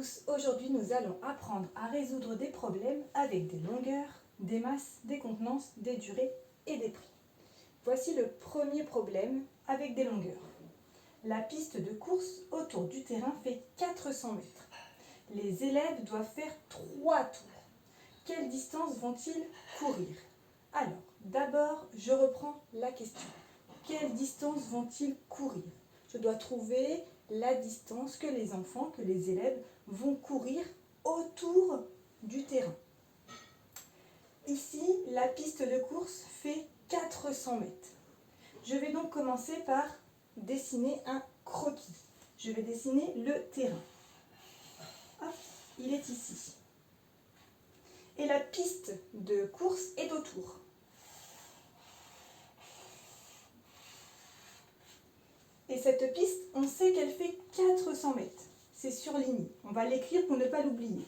tous, aujourd'hui nous allons apprendre à résoudre des problèmes avec des longueurs, des masses, des contenances, des durées et des prix. Voici le premier problème avec des longueurs. La piste de course autour du terrain fait 400 mètres. Les élèves doivent faire 3 tours. Quelle distance vont-ils courir? Alors, d'abord, je reprends la question. Quelle distance vont-ils courir? Je dois trouver la distance que les enfants, que les élèves vont courir autour du terrain. Ici, la piste de course fait 400 mètres. Je vais donc commencer par dessiner un croquis. Je vais dessiner le terrain. Hop, il est ici. Et la piste de course est autour. Et cette piste, on sait qu'elle fait 400 mètres. C'est surligné. On va l'écrire pour ne pas l'oublier.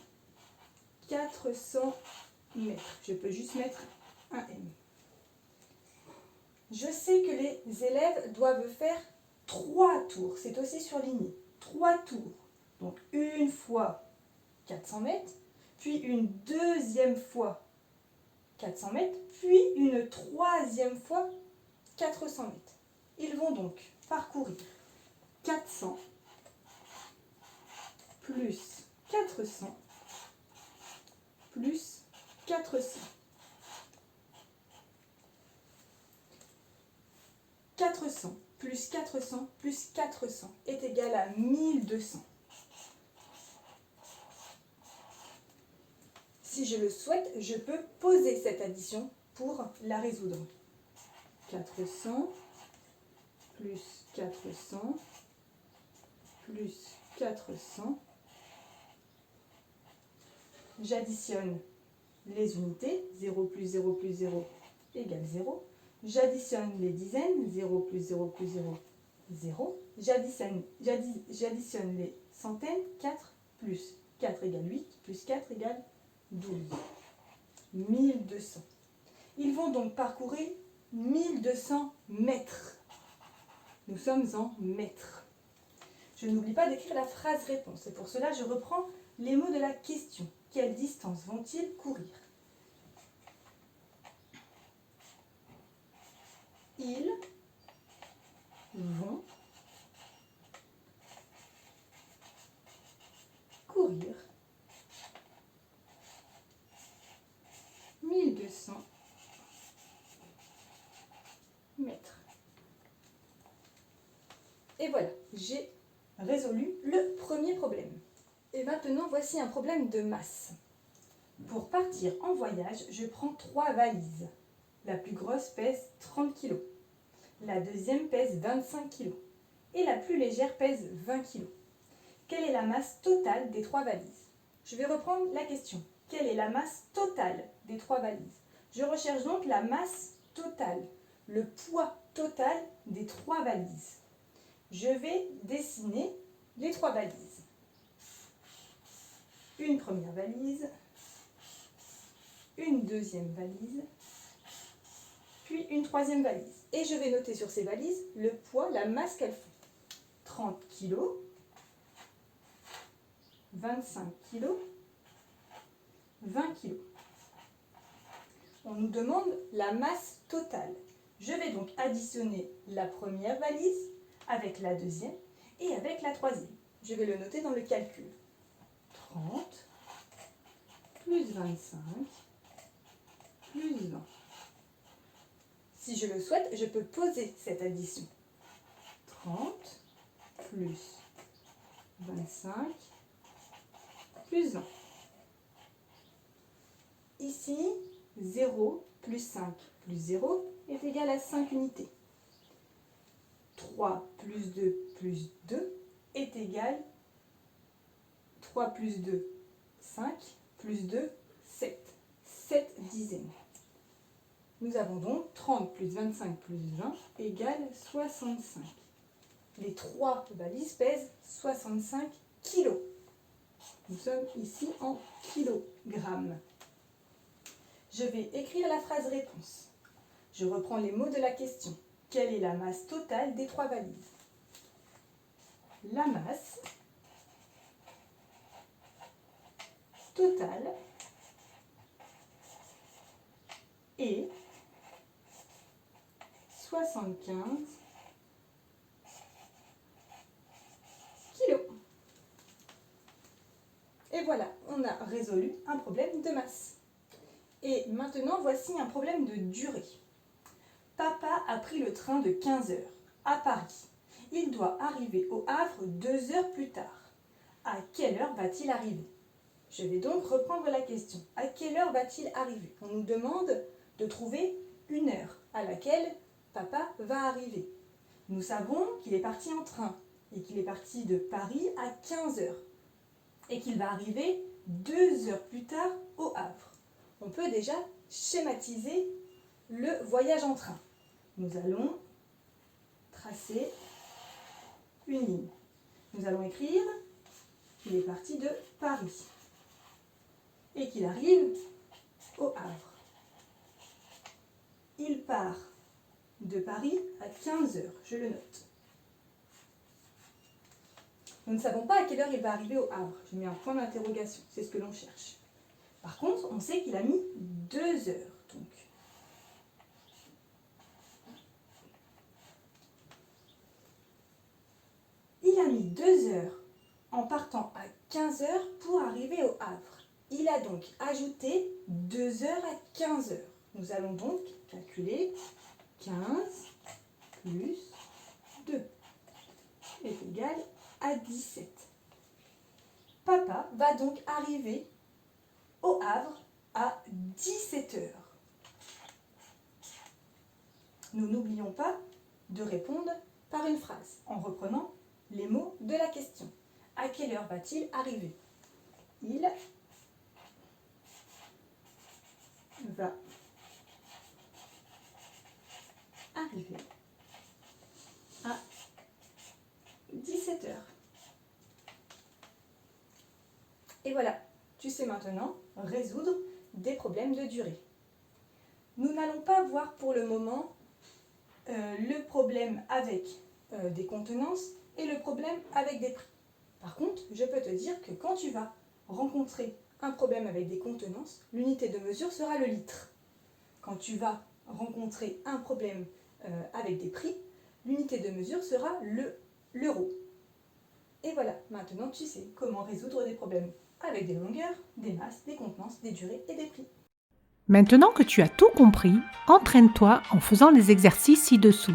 400 mètres. Je peux juste mettre un M. Je sais que les élèves doivent faire 3 tours. C'est aussi surligné. 3 tours. Donc une fois 400 mètres, puis une deuxième fois 400 mètres, puis une troisième fois 400 mètres. Ils vont donc parcourir 400 plus 400 plus 400. 400 plus 400 plus 400 est égal à 1200. Si je le souhaite, je peux poser cette addition pour la résoudre. 400 plus 400 plus 400. J'additionne les unités. 0 plus 0 plus 0 égale 0. J'additionne les dizaines. 0 plus 0 plus 0, 0. J'additionne les centaines. 4 plus 4 égale 8, plus 4 égale 12. 1200. Ils vont donc parcourir 1200 mètres. Nous sommes en mètres. Je n'oublie pas d'écrire la phrase réponse. Et pour cela, je reprends les mots de la question. Quelle distance vont-ils courir? Ils vont courir 1200 mètres. Et voilà, j'ai résolu le premier problème. Et maintenant, voici un problème de masse. Pour partir en voyage, je prends 3 valises. La plus grosse pèse 30 kg. La deuxième pèse 25 kg. Et la plus légère pèse 20 kg. Quelle est la masse totale des 3 valises? Je vais reprendre la question. Quelle est la masse totale des 3 valises? Je recherche donc la masse totale, le poids total des 3 valises. Je vais dessiner les 3 valises. Une première valise, une deuxième valise, puis une troisième valise. Et je vais noter sur ces valises le poids, la masse qu'elles font. 30 kg, 25 kg, 20 kg. On nous demande la masse totale. Je vais donc additionner la première valise avec la deuxième et avec la troisième. Je vais le noter dans le calcul. 30 plus 25 plus 20. Si je le souhaite, je peux poser cette addition. 30 plus 25 plus 20. Ici, 0 plus 5 plus 0 est égal à 5 unités. 3 plus 2 plus 2 est égal 3 plus 2, 5, plus 2, 7. 7 dizaines. Nous avons donc 30 plus 25 plus 20 égale 65. Les 3 valises pèsent 65 kg. Nous sommes ici en kilogrammes. Je vais écrire la phrase réponse. Je reprends les mots de la question. Quelle est la masse totale des 3 valises? La masse totale est 75 kilos. Et voilà, on a résolu un problème de masse. Et maintenant, voici un problème de durée. Papa a pris le train de 15 heures à Paris. Il doit arriver au Havre 2 heures plus tard. À quelle heure va-t-il arriver? Je vais donc reprendre la question. À quelle heure va-t-il arriver? On nous demande de trouver une heure à laquelle papa va arriver. Nous savons qu'il est parti en train et qu'il est parti de Paris à 15 heures et qu'il va arriver 2 heures plus tard au Havre. On peut déjà schématiser le voyage en train. Nous allons tracer une ligne. Nous allons écrire qu'il est parti de Paris et qu'il arrive au Havre. Il part de Paris à 15 heures, je le note. Nous ne savons pas à quelle heure il va arriver au Havre. Je mets un point d'interrogation, c'est ce que l'on cherche. Par contre, on sait qu'il a mis 2 heures. Donc, il a mis 2 heures en partant à 15 heures pour arriver au Havre. Il a donc ajouté 2 heures à 15 heures. Nous allons donc calculer 15 plus 2 est égal à 17. Papa va donc arriver au Havre à 17 heures. Nous n'oublions pas de répondre par une phrase en reprenant les mots de la question. À quelle heure va-t-il arriver? Il va arriver à 17 heures. Et voilà, tu sais maintenant résoudre des problèmes de durée. Nous n'allons pas voir pour le moment le problème avec des contenances et le problème avec des prix. Par contre, je peux te dire que quand tu vas rencontrer un problème avec des contenances, l'unité de mesure sera le litre. Quand tu vas rencontrer un problème avec des prix, l'unité de mesure sera l'euro. Et voilà, maintenant tu sais comment résoudre des problèmes avec des longueurs, des masses, des contenances, des durées et des prix. Maintenant que tu as tout compris, entraîne-toi en faisant les exercices ci-dessous.